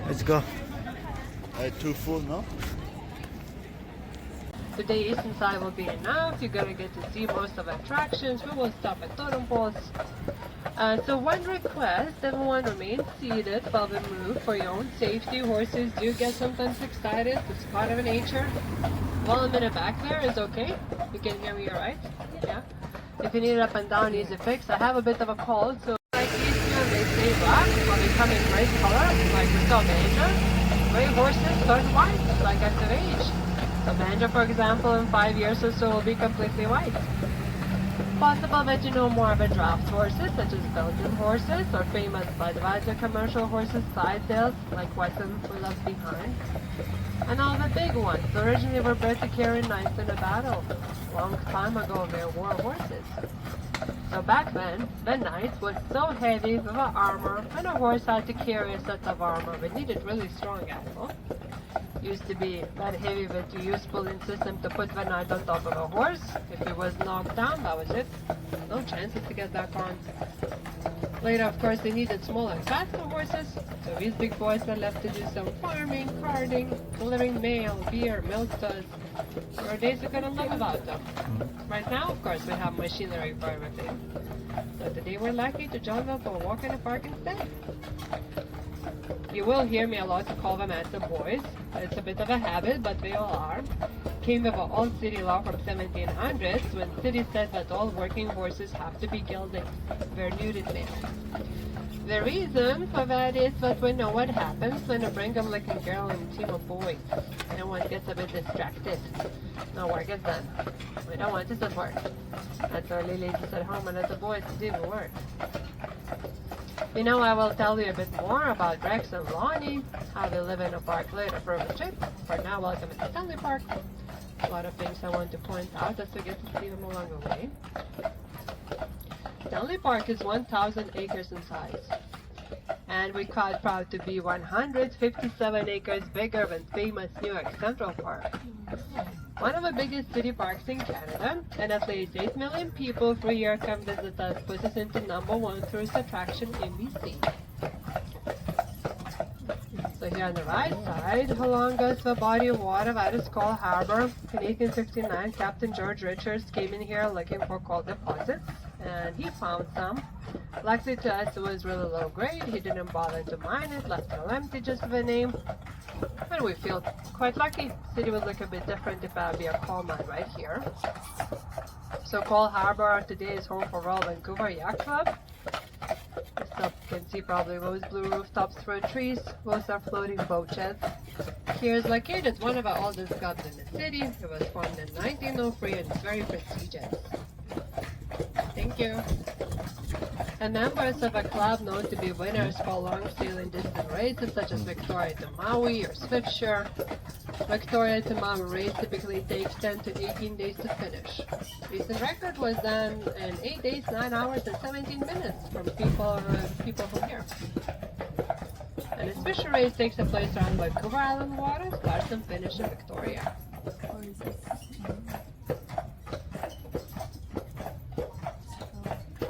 Let's go. Too full, no? Today inside will be enough. You're gonna get to see most of the attractions. We will stop at totem poles. So one request, everyone remain seated while we move for your own safety. Horses do get sometimes excited. It's part of nature. While I'm in the back there is okay. You can hear me alright? Yeah. If you need it up and down, easy fix. I have a bit of a cold, so like these two, they stay black while they come in gray color, like we saw Manager. Gray horses turn white, like at their age. So Manager, for example, in 5 years or so will be completely white. Possible that you know more about draft horses, such as Belgian horses, or famous Budweiser commercial horses, side tails, like Wesson we left behind. And all the big ones, originally were bred to carry knights in a battle. Long time ago, they wore horses. So back then, the knight was so heavy with the armor, and a horse had to carry a set of armor. It needed really strong animal. Used to be that heavy that you used pulling system to put the knight on top of a horse. If he was knocked down, that was it. No chances to get back on. Later, of course, they needed smaller and faster horses, so these big boys were left to do some farming, carting, delivering mail, beer, milk studs. There were days we couldn't live without them. Right now, of course, we have machinery for everything. So today we're lucky to join them for a walk in the park instead. You will hear me a lot to call them the boys. It's a bit of a habit, but they all are. Came with an old city law from 1700s when city said that all working horses have to be gelded. They're nuded male. The reason for that is that we know what happens when you bring a looking girl and a team of boys. And one gets a bit distracted. No work is done. We don't want this at work. That's our ladies at home and let the boys do the work. You know, I will tell you a bit more about Rex and Lonnie, how they live in a park later for a trip. For now, welcome to Stanley Park. A lot of things I want to point out as we get to see them along the way. Stanley Park is 1,000 acres in size. And we're quite proud to be 157 acres bigger than famous New York Central Park. One of the biggest city parks in Canada, and at least 8 million people per year come visit us, puts us into #1 tourist attraction in BC. So here on the right side, along goes the body of water that is called Harbor. In 1859, Captain George Richards came in here looking for coal deposits, and he found some. Luckily to us, it was really low grade. He didn't bother to mine it, left it empty just with a name. And we feel quite lucky. City would look a bit different if that would be a coal mine right here. So Coal Harbor today is home for Royal Vancouver Yacht Club. You can see probably those blue rooftops through trees. Those are floating boat sheds. Here is located one of the oldest clubs in the city. It was formed in 1903 and it's very prestigious. Thank you. And members of a club known to be winners for long sailing distance races such as Victoria to Maui or Swiftsure. Victoria to Maui race typically takes 10 to 18 days to finish. Recent record was done in 8 days, 9 hours and 17 minutes from people from here. And the Swiftsure race takes place around Vancouver Island water, starts and finishes in Victoria.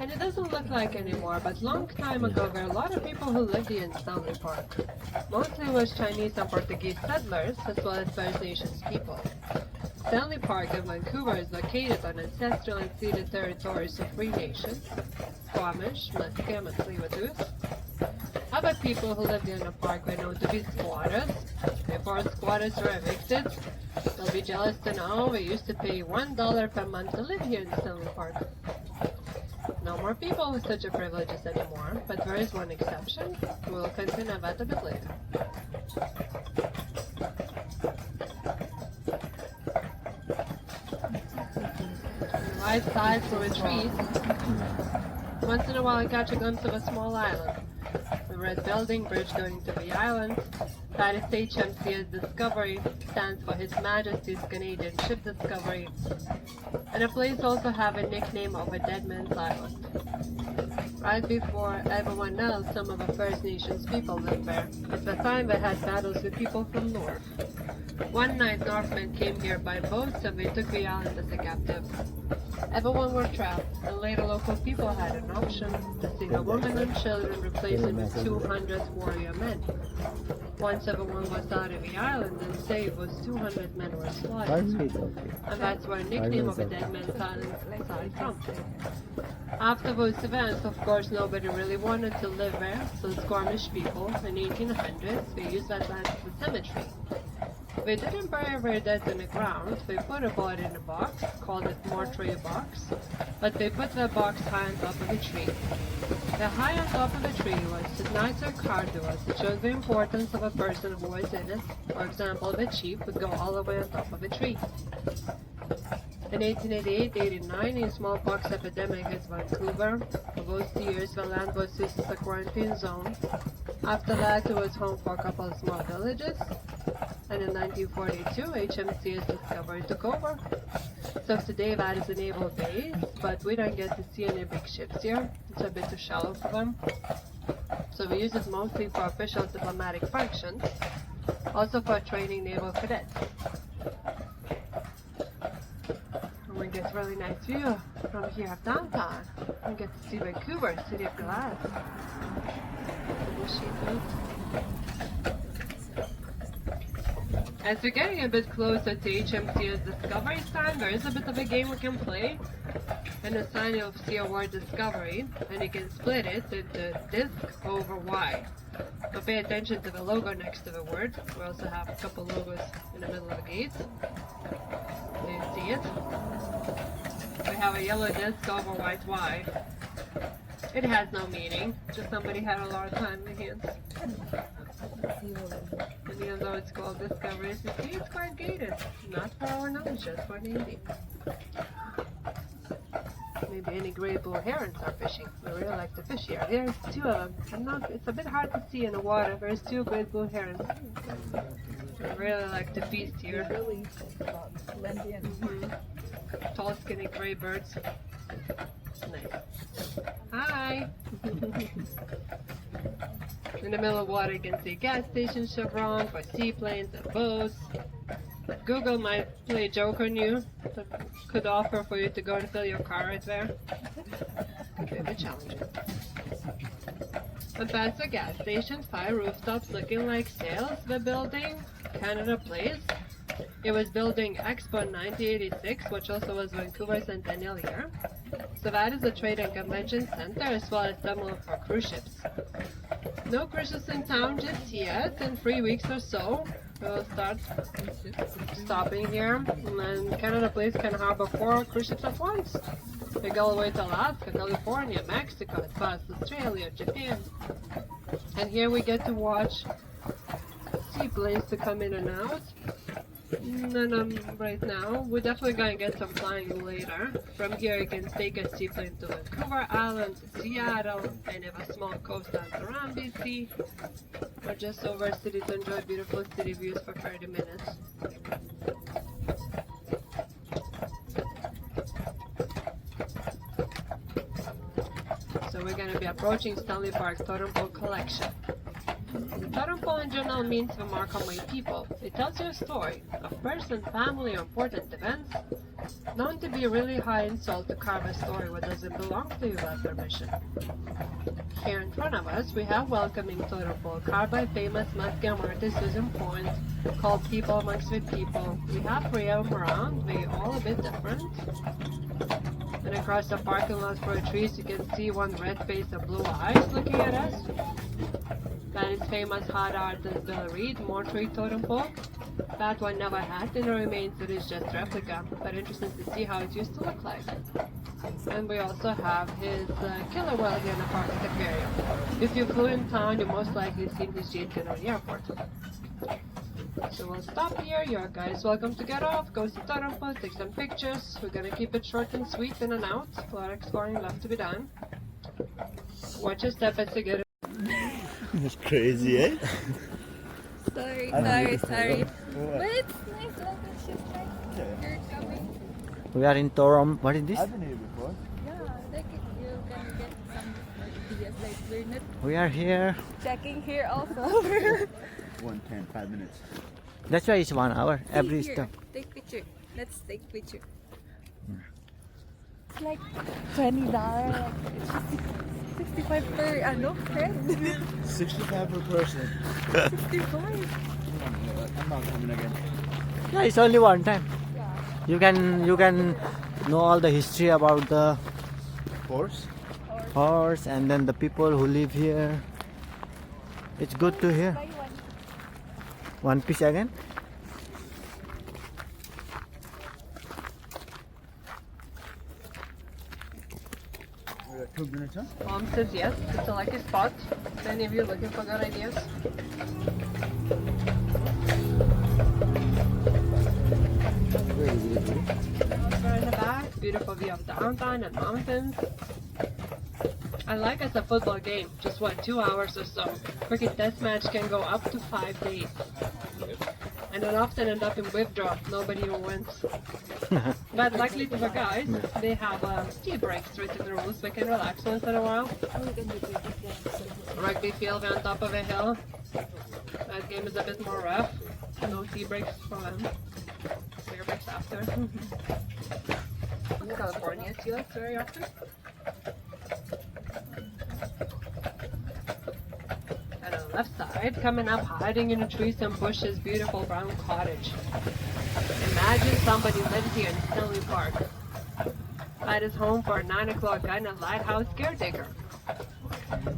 And it doesn't look like anymore, but long time ago there were a lot of people who lived here in Stanley Park. Mostly was Chinese and Portuguese settlers, as well as First Nations people. Stanley Park in Vancouver is located on ancestral and ceded territories of 3 nations: Squamish, Musqueam, and Tsleil-Waututh. Other people who lived in the park were known to be squatters. Before squatters were evicted, they'll be jealous to know we used to pay $1 per month to live here in Stanley Park. No more people with such a privileges anymore, but there is one exception. We'll continue about a bit later. On the right side through the trees, once in a while I catch a glimpse of a small island. The red building bridge going to the island. That is HMC's Discovery, stands for His Majesty's Canadian Ship Discovery. And the place also have a nickname of a Dead Man's Island. Right before everyone else, some of the First Nations people lived there. At the time they had battles with people from north. One night Northmen came here by boat, so they took the island as a captive. Everyone were trapped, and later local people had an option: to see the women and children replaced with 200 warrior men. Once everyone was out of the island and saved was 200 men were 5 slaughtered. minutes, okay. And that's where the nickname of a dead man's island started from. After those events, of course, nobody really wanted to live there, so Squamish people in 1800s, they used that land as a cemetery. They didn't bury their dead in the ground, they put a body in a box, called it mortuary box, but they put the box high on top of a tree. The high on top of the tree was to knights or cardinals to show the importance of a person who was in it. For example, the chief would go all the way on top of a tree. In 1888-89, a smallpox epidemic hit Vancouver. For those 2 years, the land was used as a quarantine zone. After that, it was home for a couple of small villages. And in 1942, HMC's Discovery took over. So today that is a naval base, but we don't get to see any big ships here. It's a bit too shallow for them. So we use it mostly for official diplomatic functions, also for training naval cadets. And we get a really nice view from here of downtown. We get to see Vancouver, city of glass. As we're getting a bit closer to HMC's Discovery sign, there is a bit of a game we can play. And the sign you'll see a word Discovery, and you can split it into disc over Y. So pay attention to the logo next to the word. We also have a couple logos in the middle of the gate. Do you see it? We have a yellow disc over white Y. It has no meaning, just somebody had a lot of time in their hands. And even though it's called Discovery, as you see, it's quite gated. Not for our knowledge, just for the Indians. Maybe any gray blue herons are fishing. We really like to fish here. There's 2 of them. It's a bit hard to see in the water. There's 2 great blue herons. We really like to feast here. Tall, skinny gray birds. Nice. Hi! In the middle of water you can see gas station chevron for seaplanes and boats. Google might play a joke on you. Could offer for you to go and fill your car right there. Could be a bit challenging. And past the gas station, 5 rooftops looking like sails. The building, Canada Place. It was Building Expo in 1986, which also was Vancouver's centennial year. So that is a trade and convention center as well as terminal for cruise ships. No cruise ships in town just yet. In 3 weeks or so, we'll start stopping here. And then Canada Place can harbor 4 cruise ships at once. They go all the way to Alaska, California, Mexico, as far as Australia, Japan. And here we get to watch seaplanes to come in and out. And right now, we're definitely going to get some flying later. From here you can take a seaplane to Vancouver Island, to Seattle, and have a small coast down to around BC, or just over city to enjoy beautiful city views for 30 minutes. So we're going to be approaching Stanley Park Totem Pole Collection. The totem pole in general means the mark on my people. It tells you a story, a person, family, or important events. Known to be really high insult to carve a story what doesn't belong to you without permission. Here in front of us, we have welcoming totem pole carved by famous Musqueam artist Susan Point, called People Amongst the People. We have 3 of them around, they're all a bit different. And across the parking lot for the trees, you can see one red face and blue eyes looking at us. That is famous hot artist Bill Reed, mortuary totem pole. That one never had any remains, it is just replica, but interesting to see how it used to look like. And we also have his killer whale here in the park at aquarium. If you flew in town, you most likely seen his jet at the airport. So we'll stop here, your guys welcome to get off, go see totem pole, take some pictures. We're gonna keep it short and sweet, in and out, a lot of exploring left to be done. Watch your step as you get it. It's crazy, eh? Sorry. What? But it's nice like she's like you're coming. We are in Torom. What is this? I've been here before. Yeah, like you're gonna get some ideas like we're not We are here. checking here also. 1:10, 5 minutes. That's why it's 1 hour. Every here, stop. take picture. Let's take picture. It's like $20, like it's 65 per head. 65 per person. 65. I'm not coming again. Yeah, it's only one time. Yeah. You can know all the history about the Horse? horse and then the people who live here. It's good to hear. Buy one. One piece again. We got 2 minutes, huh? Mom says yes. It's a lucky spot. Any of you looking for good ideas? Over in the back, beautiful view of downtown and mountains. I like as a football game, just what, 2 hours or so. Cricket test match can go up to 5 days. And it often end up in withdrawal, nobody even wins. But luckily for the guys, they have tea breaks written in the rules, we can relax once in a while. Oh, we can do it. Rugby field on top of a hill. That game is a bit more rough. No tea breaks for them. Beer breaks after. In California, tea breaks very often. And on the left side, coming up, hiding in the trees and bushes, beautiful brown cottage. Imagine somebody lives here in Stanley Park. That is home for a 9 o'clock guy and a lighthouse caretaker.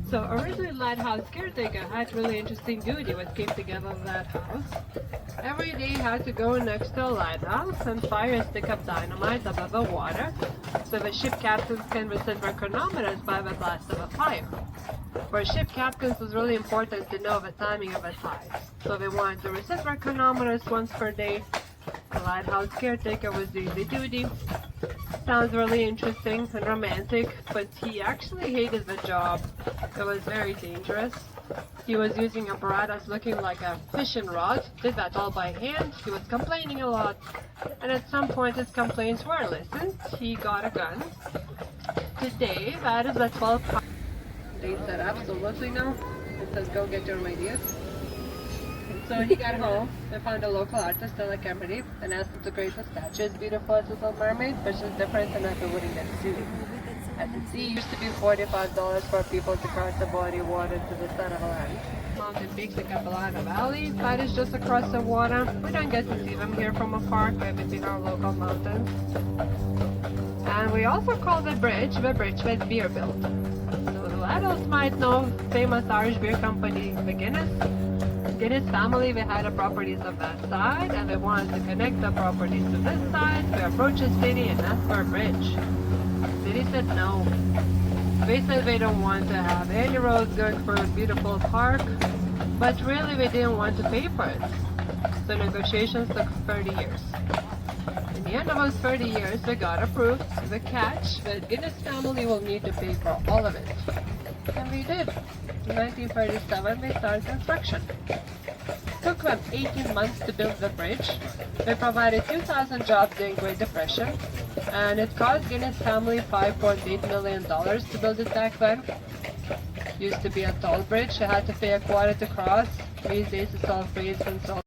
So originally lighthouse caretaker had really interesting duty what came together of that house. Every day he had to go next to a lighthouse and fire a stick of dynamite above the water so the ship captains can reset their chronometers by the blast of a fire. For ship captains it was really important to know the timing of the tides. So they wanted to reset their chronometers once per day. The lighthouse caretaker was doing the duty. Sounds really interesting and romantic, but he actually hated the job. It was very dangerous. He was using apparatus looking like a fishing rod, did that all by hand. He was complaining a lot, and at some point his complaints were listened. He got a gun. Today, that is a 12 pound. They said absolutely no. It says go get your radius. So he got home and found a local artist, Stanley Park, and asked him to create a statue as beautiful as Little Mermaid, but she's different enough it wouldn't get sued. At the sea, it used to be $45 for people to cross the body of water to the side of land. Mountain Peaks in Capilano Valley, that is just across the water. We don't get to see them here from afar, but between our local mountains. And we also call the bridge that beer built. So the adults might know famous Irish beer company, the Guinness family, they had the properties of that side, and they wanted to connect the properties to this side to approach the city and ask for a bridge. The city said no. They said they don't want to have any roads going through a beautiful park, but really they didn't want to pay for it. So negotiations took 30 years. In the end of those 30 years, they got approved. The catch, the Guinness family will need to pay for all of it. And they did. In 1937, they started construction. It took them 18 months to build the bridge. They provided 2,000 jobs during Great Depression, and it cost Guinness family $5.8 million to build it back then. Used to be a toll bridge, you had to pay a quarter to cross. These days it's all free, it's been sold.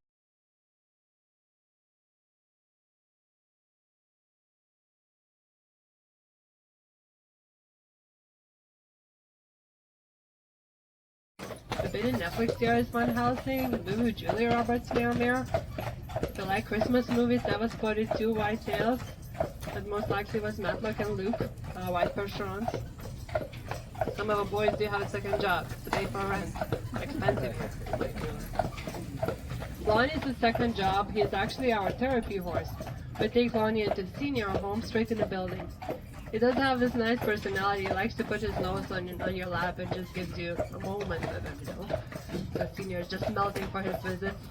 The bit in Netflix series Fun Housing, the movie with Julia Roberts near there. If you like Christmas movies, that was quoted 2 white tails. But most likely was Matlock and Luke, white Percherons. Some of the boys do have a second job to pay for rent. Expensive. Lonnie's his second job. He is actually our therapy horse. We take Lonnie into the senior home straight in the building. He does have this nice personality. He likes to put his nose on your lap and just gives you a moment with him, you know. The senior is just melting for his visits.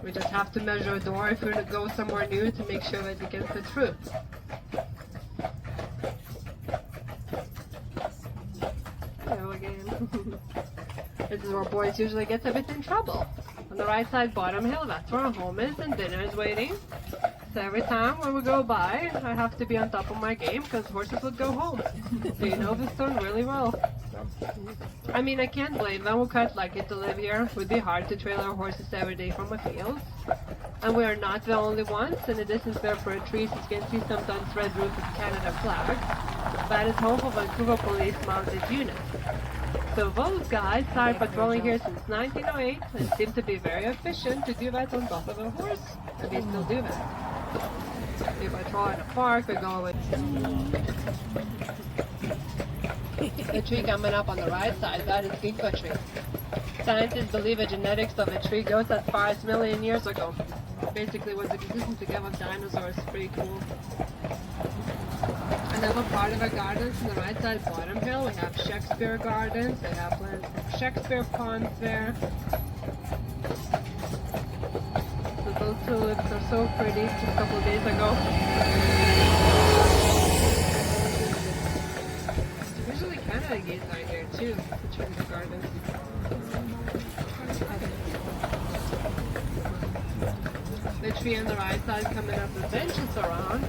We just have to measure a door if we're to go somewhere new to make sure that we can fit through. Hello again. This is where boys usually get a bit in trouble. On the right side bottom hill, that's where our home is and dinner is waiting. So every time when we go by, I have to be on top of my game because horses would go home. So you know this town really well. I mean, I can't blame them. We quite like it to live here. It would be hard to trail our horses every day from the fields. And we are not the only ones. In the distance there for trees, you can see sometimes red roof with Canada flag. That is home for Vancouver Police Mounted Unit. So those guys started patrolling here since 1908 and seem to be very efficient to do that on top of a horse, and they still do that. We patrol in a park, we go with the tree coming up on the right side, that is ginkgo tree. Scientists believe the genetics of a tree goes as far as a million years ago. Basically was existing together with dinosaurs, pretty cool. Another part of our gardens on the right side, Bottom Hill, we have Shakespeare Gardens, we have Shakespeare Ponds there. So those tulips are so pretty, just a couple of days ago. There's usually Canada geese out here too, between the gardens. The tree on the right side coming up with benches around.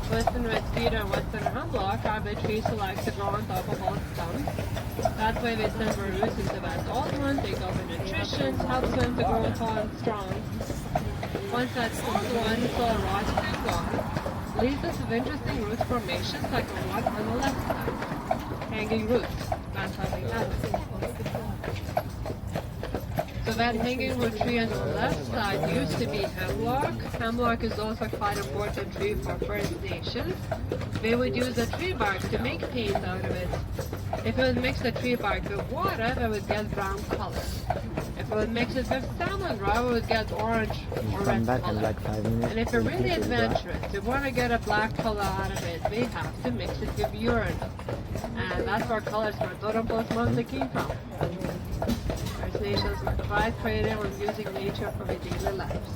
Western red cedar and western hemlock are the trees who like to grow on top of old stumps. That's why they send their roots into that old one, take over nutrition, helps them to grow tall and strong. Once that old one is all rotted and gone, leaves us with interesting root formations like the one on the left side. Hanging roots. That's how they happen. So that hanging root tree on the left side used to be hemlock. Hemlock is also a quite important tree for First Nations. They would use the tree bark to make paint out of it. If it would mix the tree bark with water, they would get brown color. If it would mix it with salmon raw, it would get orange or red color. Like 5 minutes. And if you're really adventurous, you want to get a black color out of it, they have to mix it with urine. And that's where colors for totem poles mostly came from. First Nations were quite creative on using nature for their daily lives.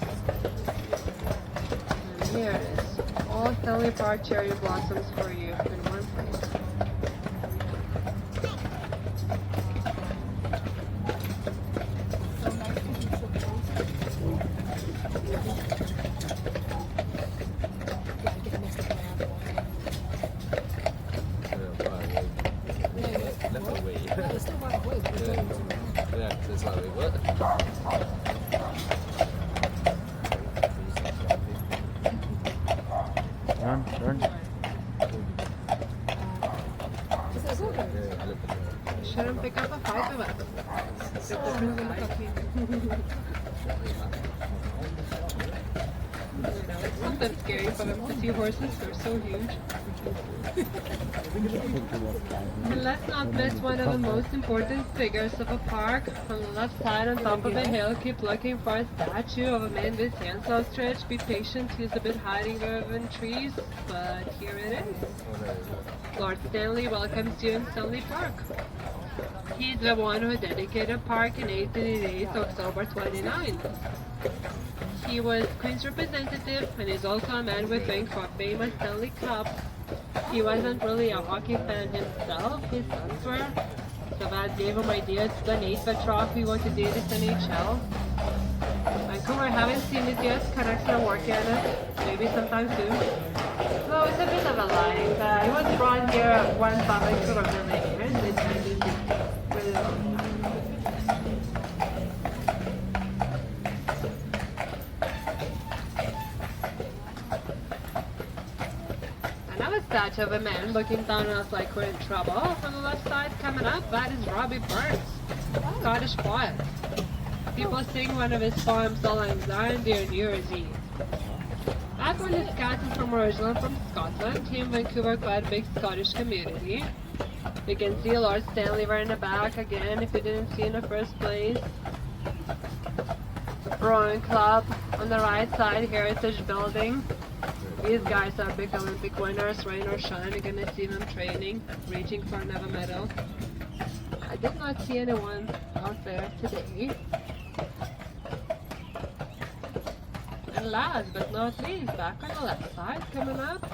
And here it is. All Stanley Park cherry blossoms for you in one place. Run. Shouldn't pick up a fight with us. It's sometimes scary for them to see horses, they're so huge. And let's not miss one of the most important figures of a park. On the left side on top of the hill, keep looking for a statue of a man with hands outstretched. Be patient, he's a bit hiding there in trees, but here it is. Lord Stanley welcomes you in Stanley Park. He's the one who dedicated a park in 1888, October 29. He was Queen's representative and is also a man with ring for a famous Stanley Cup. He wasn't really a hockey fan himself, his sons were, so that gave him ideas to donate the trophy to Davis NHL. Vancouver, haven't seen it yet, Canucks are working on it, maybe sometime soon. So it's a bit of a lie. He was brought here once by Vancouver millionaires in 1960. Really long time. Another statue of a man looking down on us like we're in trouble. On the left side coming up, that is Robbie Burns, Scottish poet. People sing one of his poems all anxiety on New Year's Eve. Back when his cat is originally from Scotland, he in Vancouver quite a big Scottish community. You can see Lord Stanley there in the back again if you didn't see in the first place. Rowing Club on the right side, Heritage Building. These guys are big Olympic winners, rain or shine. You're gonna see them training, reaching for another medal. I did not see anyone out there today. And last but not least, back on the left side, coming up,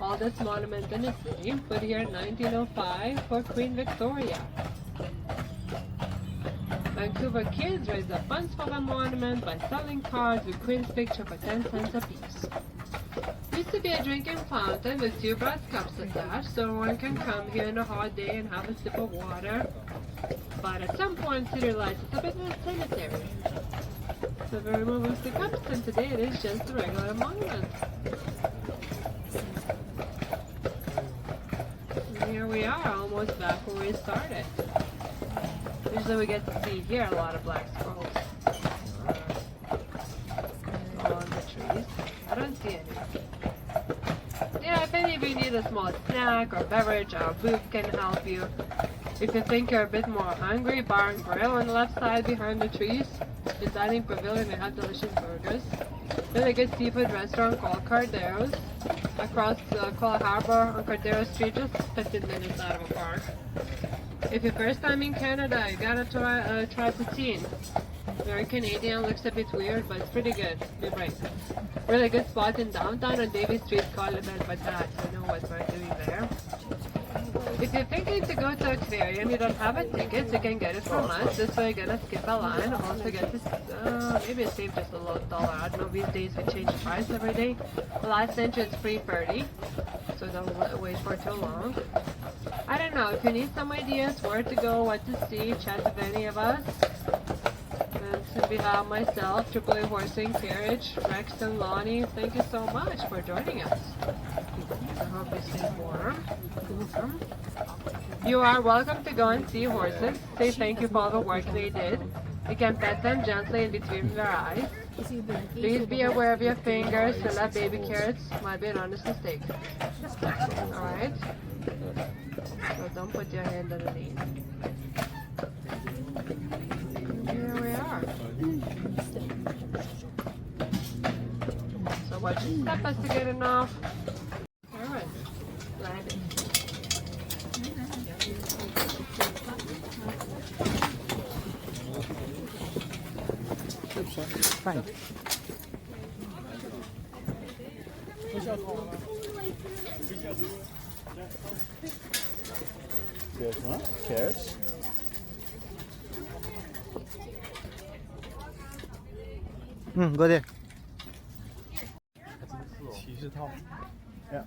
oldest monument in the city, put here in 1905 for Queen Victoria. Vancouver kids raised the funds for the monument by selling cards with Queen's picture for 10 cents a piece. Used to be a drinking fountain with 2 brass cups attached, so one can come here on a hot day and have a sip of water. But at some point, city lights it's a bit of a cemetery. So they removed the cups, and today it is just a regular monument. And here we are, almost back where we started. Usually we get to see here a lot of black squirrels. On the trees. I don't see any. Yeah, if any of you need a small snack or beverage, our booth can help you. If you think you're a bit more hungry, Bar and Grill on the left side behind the trees. The dining pavilion, they have delicious burgers. Really good seafood restaurant called Cardero's. Across Coal Harbor on Cardero Street, just 15 minutes out of a park. If your first time in Canada, you gotta try poutine. Very Canadian, looks a bit weird, but it's pretty good. Be brave. Really good spot in downtown on Davie Street called Le Belle Patate. You know what we're doing there. If you're thinking to go to aquarium, you don't have a ticket, you can get it from us. This way you're gonna skip a line. Also get this, maybe save just a low dollar. I don't know, these days we change the price every day. The last entrance $3.30, so don't wait for too long. I don't know, if you need some ideas where to go, what to see, chat with any of us. And on behalf of myself, AAA Horsing Carriage, Rex and Lonnie, thank you so much for joining us. I hope you stay warm. You are welcome to go and see horses. Say thank you for all the work they did. You can pet them gently in between their eyes. Please be aware of your fingers. Fill up baby carrots. Might be an honest mistake. Alright? So don't put your hand underneath. Here we are. So watch your step as to get enough. Alright. Land it. Fine. Good, huh? Carrots? Go there. Yeah.